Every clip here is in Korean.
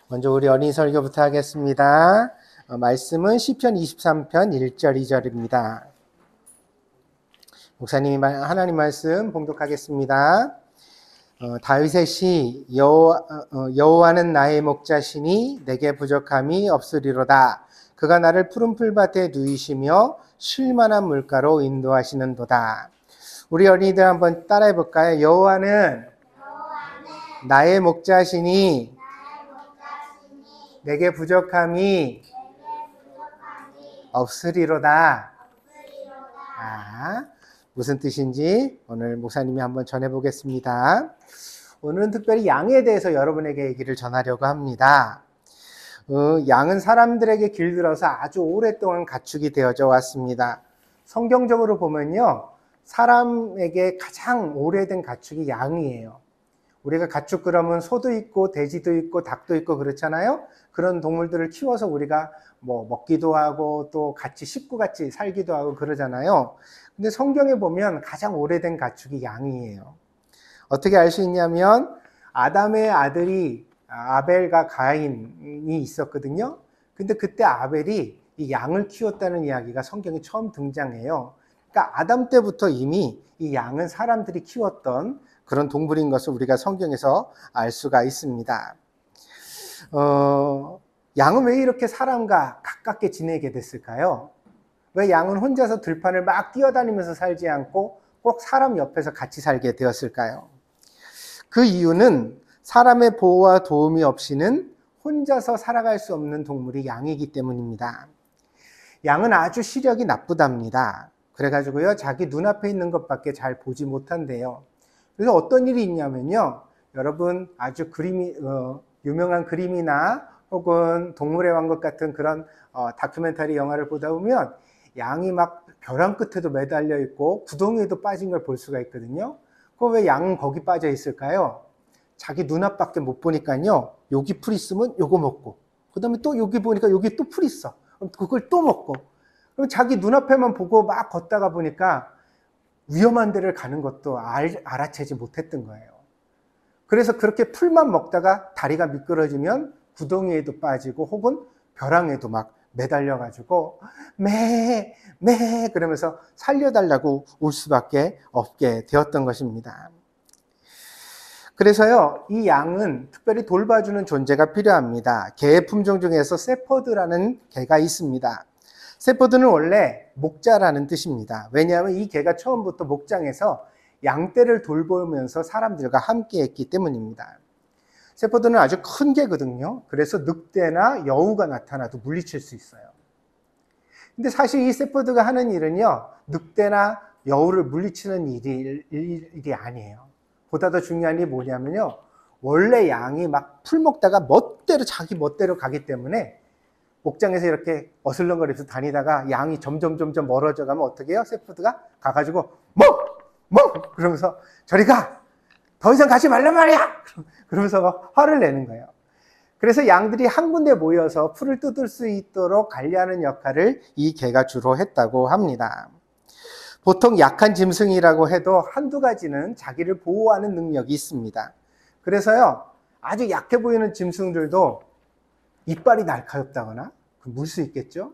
먼저 우리 어린이 설교부터 하겠습니다. 말씀은 시편 23편 1절 2절입니다. 목사님이 하나님 말씀 봉독하겠습니다. 다윗의 시 여호와는 나의 목자시니 내게 부족함이 없으리로다. 그가 나를 푸른 풀밭에 누이시며 쉴만한 물가로 인도하시는도다. 우리 어린이들 한번 따라해 볼까요? 여호와는 나의 목자시니 내게 부족함이 없으리로다. 무슨 뜻인지 오늘 목사님이 한번 전해보겠습니다. 오늘은 특별히 양에 대해서 여러분에게 얘기를 전하려고 합니다. 양은 사람들에게 길들여서 아주 오랫동안 가축이 되어져 왔습니다. 성경적으로 보면요, 사람에게 가장 오래된 가축이 양이에요. 우리가 가축 그러면 소도 있고 돼지도 있고 닭도 있고 그렇잖아요. 그런 동물들을 키워서 우리가 먹기도 하고 또 같이 식구같이 살기도 하고 그러잖아요. 근데 성경에 보면 가장 오래된 가축이 양이에요. 어떻게 알 수 있냐면 아담의 아들이 아벨과 가인이 있었거든요. 근데 그때 아벨이 이 양을 키웠다는 이야기가 성경에 처음 등장해요. 그러니까 아담 때부터 이미 이 양은 사람들이 키웠던 그런 동물인 것을 우리가 성경에서 알 수가 있습니다. 양은 왜 이렇게 사람과 가깝게 지내게 됐을까요? 왜 양은 혼자서 들판을 막 뛰어다니면서 살지 않고 꼭 사람 옆에서 같이 살게 되었을까요? 그 이유는 사람의 보호와 도움이 없이는 혼자서 살아갈 수 없는 동물이 양이기 때문입니다. 양은 아주 시력이 나쁘답니다. 그래가지고요, 자기 눈앞에 있는 것밖에 잘 보지 못한대요. 그래서 어떤 일이 있냐면요, 여러분 아주 유명한 그림이나 혹은 동물의 왕국 같은 그런 다큐멘터리 영화를 보다 보면 양이 막 벼랑 끝에도 매달려 있고 구덩이에도 빠진 걸 볼 수가 있거든요. 그럼 왜 양은 거기 빠져 있을까요? 자기 눈앞밖에 못 보니까요, 여기 풀 있으면 요거 먹고, 그 다음에 또 여기 보니까 여기 또 풀 있어. 그럼 그걸 또 먹고, 그럼 자기 눈앞에만 보고 막 걷다가 보니까 위험한 데를 가는 것도 알아채지 못했던 거예요. 그래서 그렇게 풀만 먹다가 다리가 미끄러지면 구덩이에도 빠지고 혹은 벼랑에도 막 매달려가지고 매 그러면서 살려달라고 울 수밖에 없게 되었던 것입니다. 그래서요, 이 양은 특별히 돌봐주는 존재가 필요합니다. 개의 품종 중에서 세퍼드라는 개가 있습니다. 세퍼드는 원래 목자라는 뜻입니다. 왜냐하면 이 개가 처음부터 목장에서 양떼를 돌보면서 사람들과 함께 했기 때문입니다. 세퍼드는 아주 큰 개거든요. 그래서 늑대나 여우가 나타나도 물리칠 수 있어요. 근데 사실 이 세퍼드가 하는 일은요, 늑대나 여우를 물리치는 일이 아니에요. 보다 더 중요한 게 뭐냐면요, 원래 양이 막 풀 먹다가 자기 멋대로 가기 때문에 목장에서 이렇게 어슬렁거리면서 다니다가 양이 점점 멀어져 가면 어떻게 해요? 세퍼드가 가가지고 그러면서 저리 가! 더 이상 가지 말란 말이야! 그러면서 막 화를 내는 거예요. 그래서 양들이 한 군데 모여서 풀을 뜯을 수 있도록 관리하는 역할을 이 개가 주로 했다고 합니다. 보통 약한 짐승이라고 해도 한두 가지는 자기를 보호하는 능력이 있습니다. 그래서요, 아주 약해 보이는 짐승들도 이빨이 날카롭다거나 물 수 있겠죠?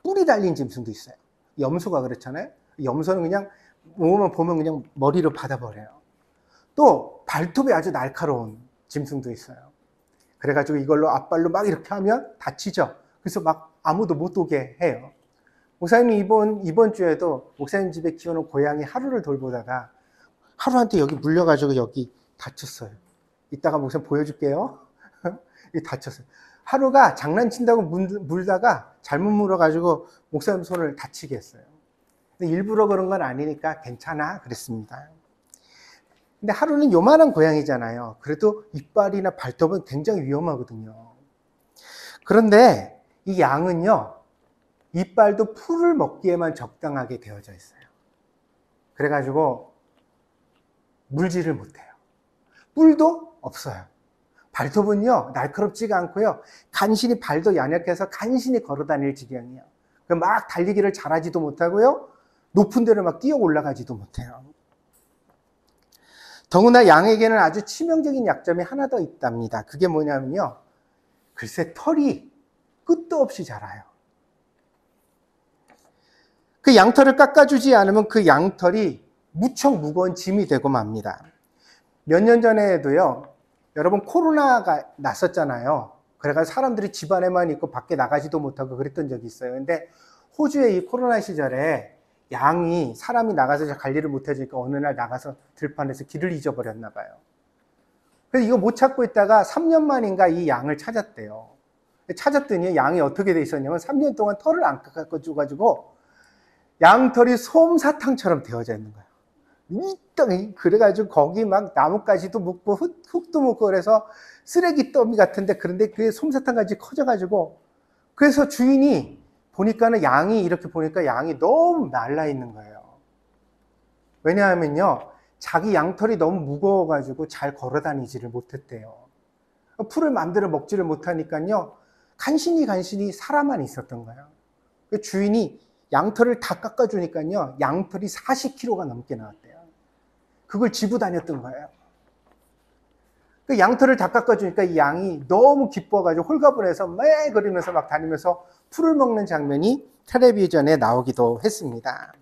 뿔이 달린 짐승도 있어요. 염소가 그렇잖아요. 염소는 그냥 보면 그냥 머리로 받아버려요. 또 발톱이 아주 날카로운 짐승도 있어요. 그래가지고 이걸로 앞발로 막 이렇게 하면 다치죠. 그래서 막 아무도 못 오게 해요. 목사님이 이번 주에도 목사님 집에 키우는 고양이 하루를 돌보다가 하루한테 여기 물려가지고 여기 다쳤어요. 이따가 목사님 보여줄게요. 다쳤어요. 하루가 장난친다고 물다가 잘못 물어가지고 목사님 손을 다치게 했어요. 근데 일부러 그런 건 아니니까 괜찮아 그랬습니다. 근데 하루는 요만한 고양이잖아요. 그래도 이빨이나 발톱은 굉장히 위험하거든요. 그런데 이 양은요, 이빨도 풀을 먹기에만 적당하게 되어져 있어요. 그래가지고 물질을 못해요. 뿔도 없어요. 발톱은요, 날카롭지가 않고요, 간신히 발도 연약해서 간신히 걸어 다닐 지경이에요. 막 달리기를 잘하지도 못하고요, 높은 데를 막 뛰어 올라가지도 못해요. 더구나 양에게는 아주 치명적인 약점이 하나 더 있답니다. 그게 뭐냐면요, 글쎄 털이 끝도 없이 자라요. 그 양털을 깎아주지 않으면 그 양털이 무척 무거운 짐이 되고 맙니다. 몇 년 전에도요, 여러분 코로나가 났었잖아요. 그래가지고 사람들이 집 안에만 있고 밖에 나가지도 못하고 그랬던 적이 있어요. 근데 호주의 이 코로나 시절에 양이 사람이 나가서 관리를 못해주니까 어느 날 나가서 들판에서 길을 잊어버렸나 봐요. 그래서 이거 못 찾고 있다가 3년 만인가 이 양을 찾았대요. 찾았더니 양이 어떻게 돼 있었냐면 3년 동안 털을 안 깎아줘가지고 양털이 솜사탕처럼 되어져 있는 거예요. 그래가지고 거기 막 나뭇가지도 묻고 흙도 묻고 그래서 쓰레기 더미 같은데, 그런데 그게 솜사탕같이 커져가지고, 그래서 주인이 보니까는 양이 이렇게 보니까 양이 너무 말라 있는 거예요. 왜냐하면요, 자기 양털이 너무 무거워가지고 잘 걸어 다니지를 못했대요. 풀을 마음대로 먹지를 못하니까요, 간신히 살아만 있었던 거예요. 주인이 양털을 다 깎아주니까요, 양털이 40kg가 넘게 나왔대요. 그걸 지고 다녔던 거예요. 그 양털을 다 깎아주니까 이 양이 너무 기뻐가지고 홀가분해서 매 그러면서 막 다니면서 풀을 먹는 장면이 텔레비전에 나오기도 했습니다.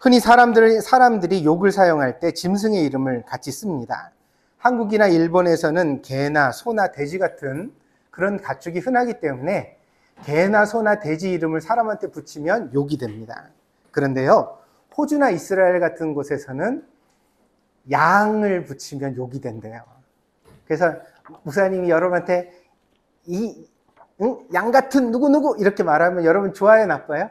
흔히 사람들이 욕을 사용할 때 짐승의 이름을 같이 씁니다. 한국이나 일본에서는 개나 소나 돼지 같은 그런 가축이 흔하기 때문에 개나 소나 돼지 이름을 사람한테 붙이면 욕이 됩니다. 그런데요, 호주나 이스라엘 같은 곳에서는 양을 붙이면 욕이 된대요. 그래서 목사님이 여러분한테 양 같은 누구누구 이렇게 말하면 여러분 좋아요, 나빠요?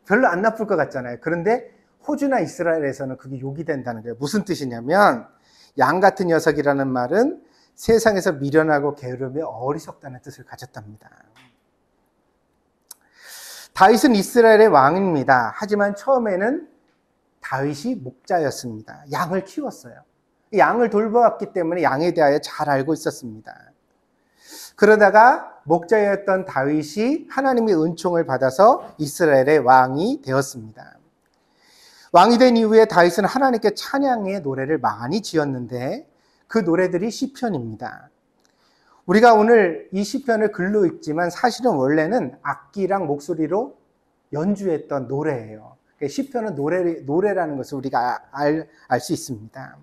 별로 안 나쁠 것 같잖아요. 그런데 호주나 이스라엘에서는 그게 욕이 된다는 거예요. 무슨 뜻이냐면 양 같은 녀석이라는 말은 세상에서 미련하고 게으르며 어리석다는 뜻을 가졌답니다. 다윗은 이스라엘의 왕입니다. 하지만 처음에는 다윗이 목자였습니다. 양을 키웠어요. 양을 돌보았기 때문에 양에 대하여 잘 알고 있었습니다. 그러다가 목자였던 다윗이 하나님의 은총을 받아서 이스라엘의 왕이 되었습니다. 왕이 된 이후에 다윗은 하나님께 찬양의 노래를 많이 지었는데 그 노래들이 시편입니다. 우리가 오늘 이 시편을 글로 읽지만 사실은 원래는 악기랑 목소리로 연주했던 노래예요. 시편은 노래라는 것을 우리가 알 수 있습니다.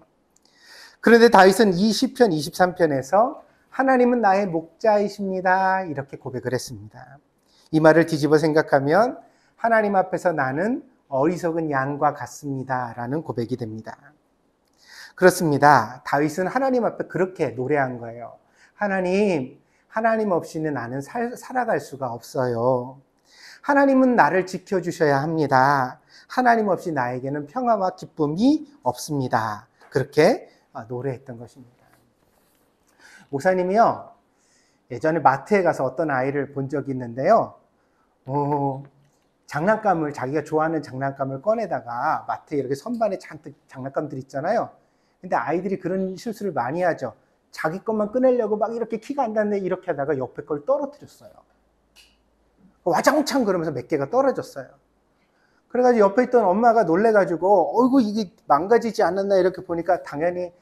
그런데 다윗은 이 시편 23편에서 하나님은 나의 목자이십니다, 이렇게 고백을 했습니다. 이 말을 뒤집어 생각하면 하나님 앞에서 나는 어리석은 양과 같습니다 라는 고백이 됩니다. 그렇습니다. 다윗은 하나님 앞에 그렇게 노래한 거예요. 하나님 없이는 나는 살아갈 수가 없어요. 하나님은 나를 지켜주셔야 합니다. 하나님 없이 나에게는 평화와 기쁨이 없습니다. 그렇게 노래했던 것입니다. 목사님이요, 예전에 마트에 가서 어떤 아이를 본 적이 있는데요. 장난감을, 자기가 좋아하는 장난감을 꺼내다가 마트에 이렇게 선반에 잔뜩 장난감들 있잖아요. 근데 아이들이 그런 실수를 많이 하죠. 자기 것만 꺼내려고 막 이렇게 키가 안 닿네 이렇게 하다가 옆에 걸 떨어뜨렸어요. 와장창 그러면서 몇 개가 떨어졌어요. 그래가지고 옆에 있던 엄마가 놀래가지고 어이구 이게 망가지지 않았나 이렇게 보니까 당연히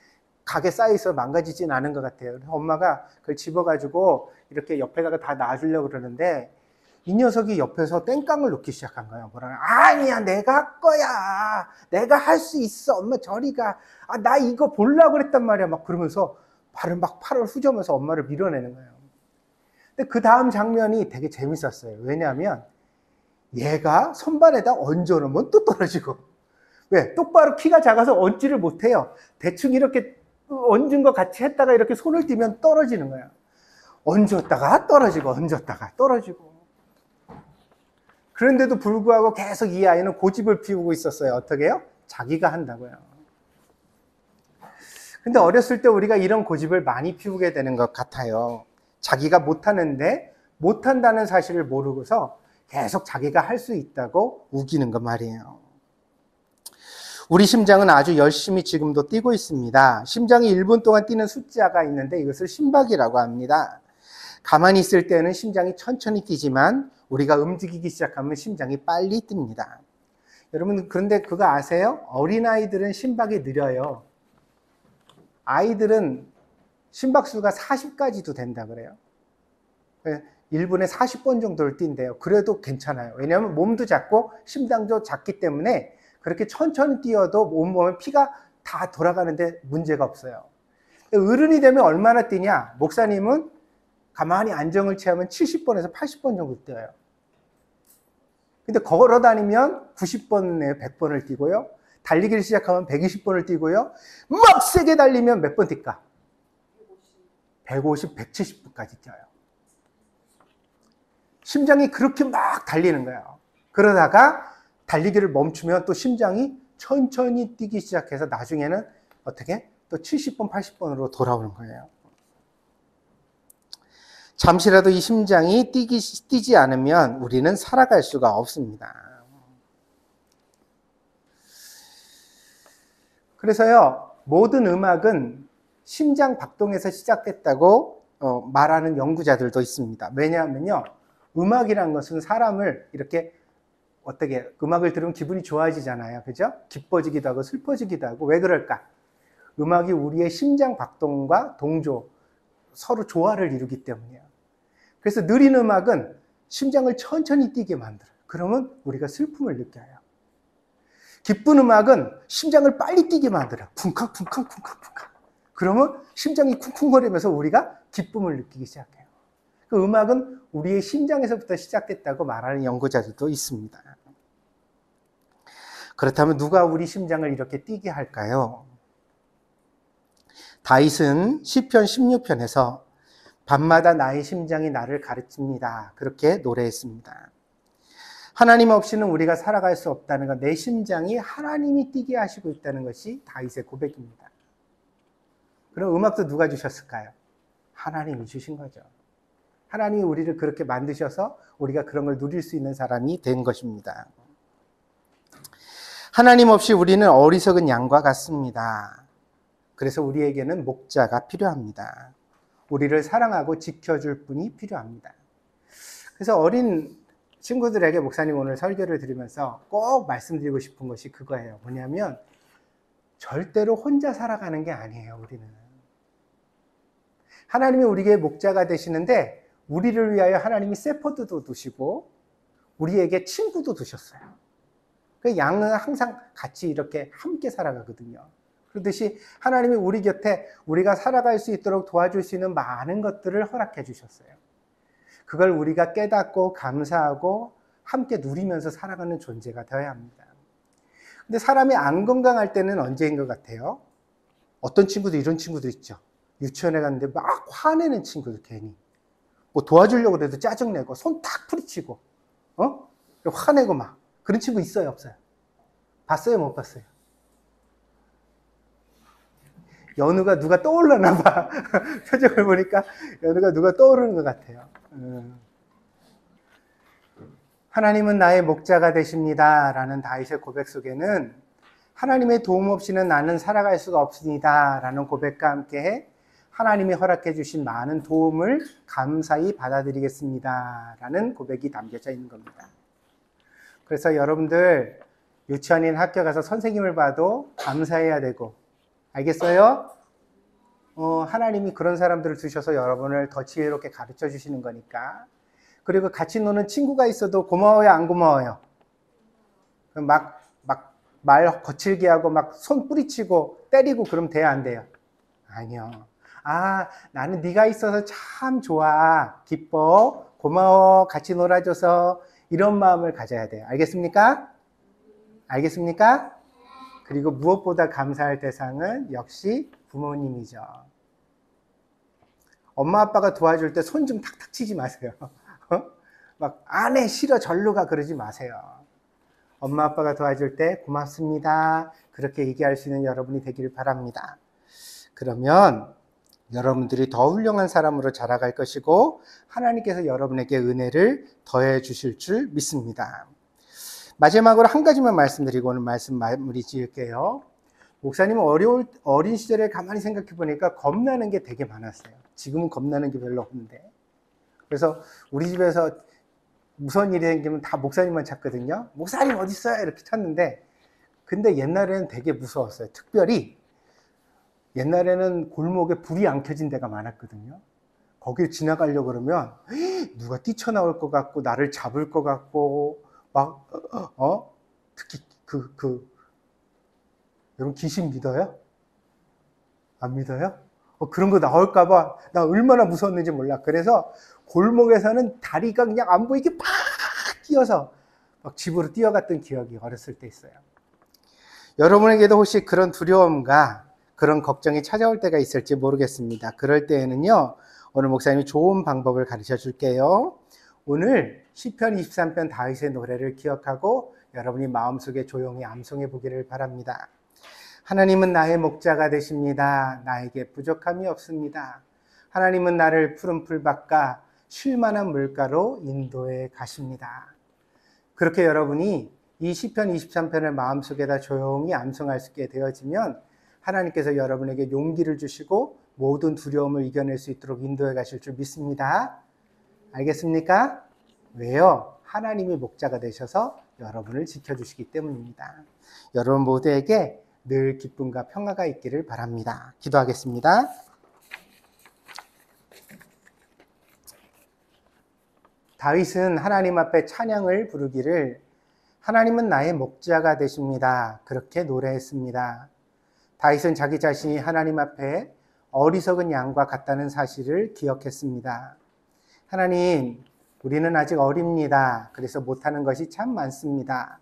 가게 쌓여서 망가지진 않은 것 같아요. 그래서 엄마가 그걸 집어가지고 이렇게 옆에다가 다 놔주려고 그러는데 이 녀석이 옆에서 땡깡을 놓기 시작한 거예요. 아니야, 내가 할 거야. 내가 할 수 있어. 엄마 저리 가. 나 이거 보려고 그랬단 말이야. 막 그러면서 팔을 후저면서 엄마를 밀어내는 거예요. 근데 그 다음 장면이 되게 재밌었어요. 왜냐하면 얘가 선반에다 얹어놓으면 또 떨어지고, 왜? 똑바로 키가 작아서 얹지를 못해요. 대충 이렇게 얹은 것 같이 했다가 이렇게 손을 띄면 떨어지는 거예요. 얹었다가 떨어지고 얹었다가 떨어지고. 그런데도 불구하고 계속 이 아이는 고집을 피우고 있었어요. 어떻게 해요? 자기가 한다고요. 근데 어렸을 때 우리가 이런 고집을 많이 피우게 되는 것 같아요. 자기가 못하는데 못한다는 사실을 모르고서 계속 자기가 할 수 있다고 우기는 것 말이에요. 우리 심장은 아주 열심히 지금도 뛰고 있습니다. 심장이 1분 동안 뛰는 숫자가 있는데 이것을 심박이라고 합니다. 가만히 있을 때는 심장이 천천히 뛰지만 우리가 움직이기 시작하면 심장이 빨리 뜁니다. 여러분, 그런데 그거 아세요? 어린아이들은 심박이 느려요. 아이들은 심박수가 40까지도 된다 그래요. 1분에 40번 정도를 뛴대요. 그래도 괜찮아요. 왜냐하면 몸도 작고 심장도 작기 때문에 그렇게 천천히 뛰어도 온몸에 피가 다 돌아가는데 문제가 없어요. 어른이 되면 얼마나 뛰냐? 목사님은 가만히 안정을 취하면 70번에서 80번 정도 뛰어요. 근데 걸어 다니면 90번에 100번을 뛰고요. 달리기를 시작하면 120번을 뛰고요. 막 세게 달리면 몇 번 뛸까? 150, 170번까지 뛰어요. 심장이 그렇게 막 달리는 거예요. 그러다가 달리기를 멈추면 또 심장이 천천히 뛰기 시작해서 나중에는 어떻게? 또 70번, 80번으로 돌아오는 거예요. 잠시라도 이 심장이 뛰지 않으면 우리는 살아갈 수가 없습니다. 그래서요, 모든 음악은 심장 박동에서 시작됐다고 말하는 연구자들도 있습니다. 왜냐하면요, 음악이란 것은 사람을 이렇게 어떻게 음악을 들으면 기분이 좋아지잖아요. 그죠? 기뻐지기도 하고 슬퍼지기도 하고. 왜 그럴까? 음악이 우리의 심장 박동과 동조, 서로 조화를 이루기 때문이에요. 그래서 느린 음악은 심장을 천천히 뛰게 만들어요. 그러면 우리가 슬픔을 느껴요. 기쁜 음악은 심장을 빨리 뛰게 만들어요. 쿵쾅 쿵쾅 쿵쾅 쿵쾅. 그러면 심장이 쿵쿵거리면서 우리가 기쁨을 느끼기 시작해요. 그 음악은 우리의 심장에서부터 시작됐다고 말하는 연구자들도 있습니다. 그렇다면 누가 우리 심장을 이렇게 뛰게 할까요? 다윗은 시편 16편에서 밤마다 나의 심장이 나를 가르칩니다. 그렇게 노래했습니다. 하나님 없이는 우리가 살아갈 수 없다는 것, 내 심장이 하나님이 뛰게 하시고 있다는 것이 다윗의 고백입니다. 그럼 음악도 누가 주셨을까요? 하나님이 주신 거죠. 하나님이 우리를 그렇게 만드셔서 우리가 그런 걸 누릴 수 있는 사람이 된 것입니다. 하나님 없이 우리는 어리석은 양과 같습니다. 그래서 우리에게는 목자가 필요합니다. 우리를 사랑하고 지켜줄 분이 필요합니다. 그래서 어린 친구들에게 목사님 오늘 설교를 들으면서 꼭 말씀드리고 싶은 것이 그거예요. 뭐냐면 절대로 혼자 살아가는 게 아니에요. 우리는 하나님이 우리에게 목자가 되시는데 우리를 위하여 하나님이 세퍼드도 두시고 우리에게 친구도 두셨어요. 그 양은 항상 같이 이렇게 함께 살아가거든요. 그렇듯이 하나님이 우리 곁에 우리가 살아갈 수 있도록 도와줄 수 있는 많은 것들을 허락해 주셨어요. 그걸 우리가 깨닫고 감사하고 함께 누리면서 살아가는 존재가 되어야 합니다. 근데 사람이 안 건강할 때는 언제인 것 같아요? 어떤 친구도 이런 친구도 있죠. 유치원에 갔는데 막 화내는 친구들 괜히. 뭐 도와주려고 해도 짜증내고 손 탁 부리치고 화내고 막 그런 친구 있어요 없어요? 봤어요 못 봤어요? 연우가 누가 떠올랐나 봐. 표정을 보니까 연우가 누가 떠오르는 것 같아요. 하나님은 나의 목자가 되십니다 라는 다윗의 고백 속에는 하나님의 도움 없이는 나는 살아갈 수가 없습니다 라는 고백과 함께 하나님이 허락해 주신 많은 도움을 감사히 받아들이겠습니다 라는 고백이 담겨져 있는 겁니다. 그래서 여러분들 유치원인 학교 가서 선생님을 봐도 감사해야 되고 알겠어요? 하나님이 그런 사람들을 주셔서 여러분을 더 지혜롭게 가르쳐 주시는 거니까. 그리고 같이 노는 친구가 있어도 고마워요 안 고마워요? 막 말 거칠게 하고 막 손 뿌리치고 때리고 그러면 돼요 안 돼요? 아니요. 아 나는 네가 있어서 참 좋아 기뻐 고마워 같이 놀아줘서 이런 마음을 가져야 돼요. 알겠습니까? 알겠습니까? 그리고 무엇보다 감사할 대상은 역시 부모님이죠. 엄마 아빠가 도와줄 때 손 좀 탁탁 치지 마세요. 막 안 해 싫어 절로 가 그러지 마세요. 엄마 아빠가 도와줄 때 고맙습니다 그렇게 얘기할 수 있는 여러분이 되기를 바랍니다. 그러면 여러분들이 더 훌륭한 사람으로 자라갈 것이고 하나님께서 여러분에게 은혜를 더해 주실 줄 믿습니다. 마지막으로 한 가지만 말씀드리고 오늘 말씀 마무리 지을게요. 목사님은 어린 시절에 가만히 생각해 보니까 겁나는 게 되게 많았어요. 지금은 겁나는 게 별로 없는데. 그래서 우리 집에서 무서운 일이 생기면 다 목사님만 찾거든요. 목사님 어디 있어요? 이렇게 찾는데 근데 옛날에는 되게 무서웠어요. 특별히 옛날에는 골목에 불이 안 켜진 데가 많았거든요. 거길 지나가려고 그러면 누가 뛰쳐나올 것 같고 나를 잡을 것 같고 막 특히 여러분 귀신 믿어요? 안 믿어요? 그런 거 나올까 봐 나 얼마나 무서웠는지 몰라. 그래서 골목에서는 다리가 그냥 안 보이게 팍 뛰어서 막 집으로 뛰어갔던 기억이 어렸을 때 있어요. 여러분에게도 혹시 그런 두려움과 그런 걱정이 찾아올 때가 있을지 모르겠습니다. 그럴 때에는요, 오늘 목사님이 좋은 방법을 가르쳐 줄게요. 오늘 시편 23편 다윗의 노래를 기억하고 여러분이 마음속에 조용히 암송해 보기를 바랍니다. 하나님은 나의 목자가 되십니다. 나에게 부족함이 없습니다. 하나님은 나를 푸른 풀밭과 쉴만한 물가로 인도해 가십니다. 그렇게 여러분이 이 시편 23편을 마음속에다 조용히 암송할 수 있게 되어지면 하나님께서 여러분에게 용기를 주시고 모든 두려움을 이겨낼 수 있도록 인도해 가실 줄 믿습니다. 알겠습니까? 왜요? 하나님이 목자가 되셔서 여러분을 지켜주시기 때문입니다. 여러분 모두에게 늘 기쁨과 평화가 있기를 바랍니다. 기도하겠습니다. 다윗은 하나님 앞에 찬양을 부르기를 하나님은 나의 목자가 되십니다. 그렇게 노래했습니다. 다윗은 자기 자신이 하나님 앞에 어리석은 양과 같다는 사실을 기억했습니다. 하나님, 우리는 아직 어립니다. 그래서 못하는 것이 참 많습니다.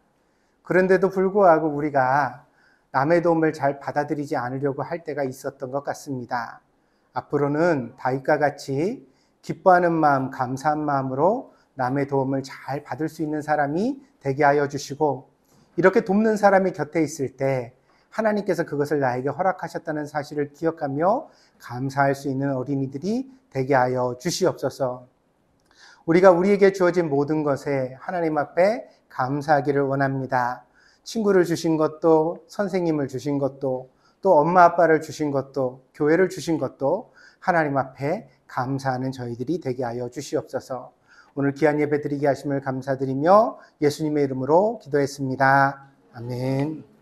그런데도 불구하고 우리가 남의 도움을 잘 받아들이지 않으려고 할 때가 있었던 것 같습니다. 앞으로는 다윗과 같이 기뻐하는 마음, 감사한 마음으로 남의 도움을 잘 받을 수 있는 사람이 되게 하여 주시고, 이렇게 돕는 사람이 곁에 있을 때 하나님께서 그것을 나에게 허락하셨다는 사실을 기억하며 감사할 수 있는 어린이들이 되게 하여 주시옵소서. 우리가 우리에게 주어진 모든 것에 하나님 앞에 감사하기를 원합니다. 친구를 주신 것도, 선생님을 주신 것도, 또 엄마 아빠를 주신 것도, 교회를 주신 것도 하나님 앞에 감사하는 저희들이 되게 하여 주시옵소서. 오늘 귀한 예배 드리게 하심을 감사드리며 예수님의 이름으로 기도했습니다. 아멘.